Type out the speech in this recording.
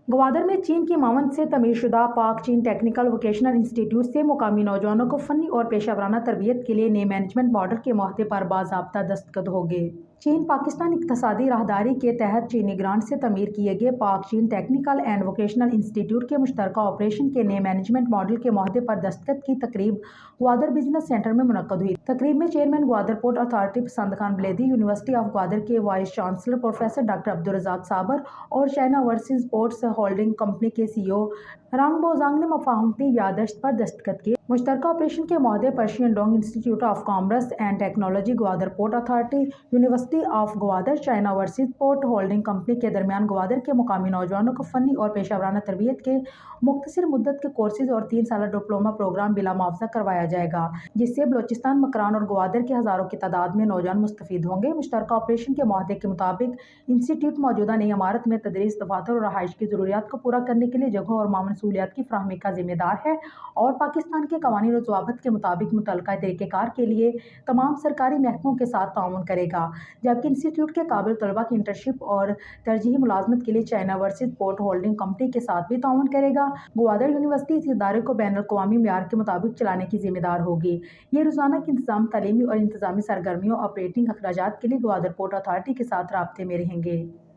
گوادر میں چین کی معاونت سے تعمیر شدہ پاک چین ٹیکنیکل ووکیشنل انسٹی ٹیوٹ سے مقامی نوجوانوں کو فنی اور پیشہ ورانہ تربیت کے لیے نئے مینجمنٹ ماڈل کے معاہدے پر باضابطہ دستخط ہو گئے۔ چین پاکستان اقتصادی راہداری کے تحت چینی گرانٹ سے تعمیر کیے گئے پاک چین ٹیکنیکل اینڈ ووکیشنل انسٹی ٹیوٹ کے مشترکہ آپریشن کے نئے مینجمنٹ ماڈل کے معاہدے پر دستخط کی تقریب گوادر بزنس سینٹر میں منعقد ہوئی۔ تقریب میں chairman Gwadar port authority Pasand Khan Buledi, university of Gwadar کے vice chancellor professor doctor Abdul Razzaq Sabir اور China overseas ports holding company کے سی ای او رانگ بوزانگ نے مفاہمتی یادداشت پر دستخط کیے۔ مشترکہ آپریشن کے معاہدے پر شین ڈونگ انسٹی ٹیوٹ of commerce and technology, Gwadar port authority, university of Gwadar, China overseas port holding company کے درمیان گوادر کے مقامی نوجوانوں کو فنی اور پیشہ ورانہ تربیت کے مختصر مدت کے کورسز اور 3 سالہ ڈپلومہ پروگرام بلا معاوضہ کروایا جائے گا، جس سے بلوچستان، مکران اور گوادر کے ہزاروں کی تعداد میں نوجوان مستفید ہوں گے۔ مشترکہ آپریشن کے معاہدے کے مطابق انسٹی ٹیوٹ موجودہ نئی عمارت میں تدریس، دفاتر اور رہائش کی ضروریات کو پورا کرنے کے لیے جگہوں اور معاون سہولیات کی فراہمی کا ذمہ دار ہے اور پاکستان کے قوانین و ضوابط کے مطابق متعلقہ طریقہ کار کے لیے تمام سرکاری محکموں کے ساتھ تعاون کرے گا، جبکہ انسٹی ٹیوٹ کے قابل طلباء کی انٹرنشپ اور ترجیحی ملازمت کے لیے China overseas port holding company کے ساتھ بھی تعاون کرے گا۔ گوادر یونیورسٹی اس ادارے کو بین الاقوامی معیار کے مطابق چلانے کی ذمہ دار ہوگی۔ یہ روزانہ کے انتظام، تعلیمی اور انتظامی سرگرمیوں، آپریٹنگ اخراجات کے لیے گوادر پورٹ اتھارٹی کے ساتھ رابطے میں رہیں گے۔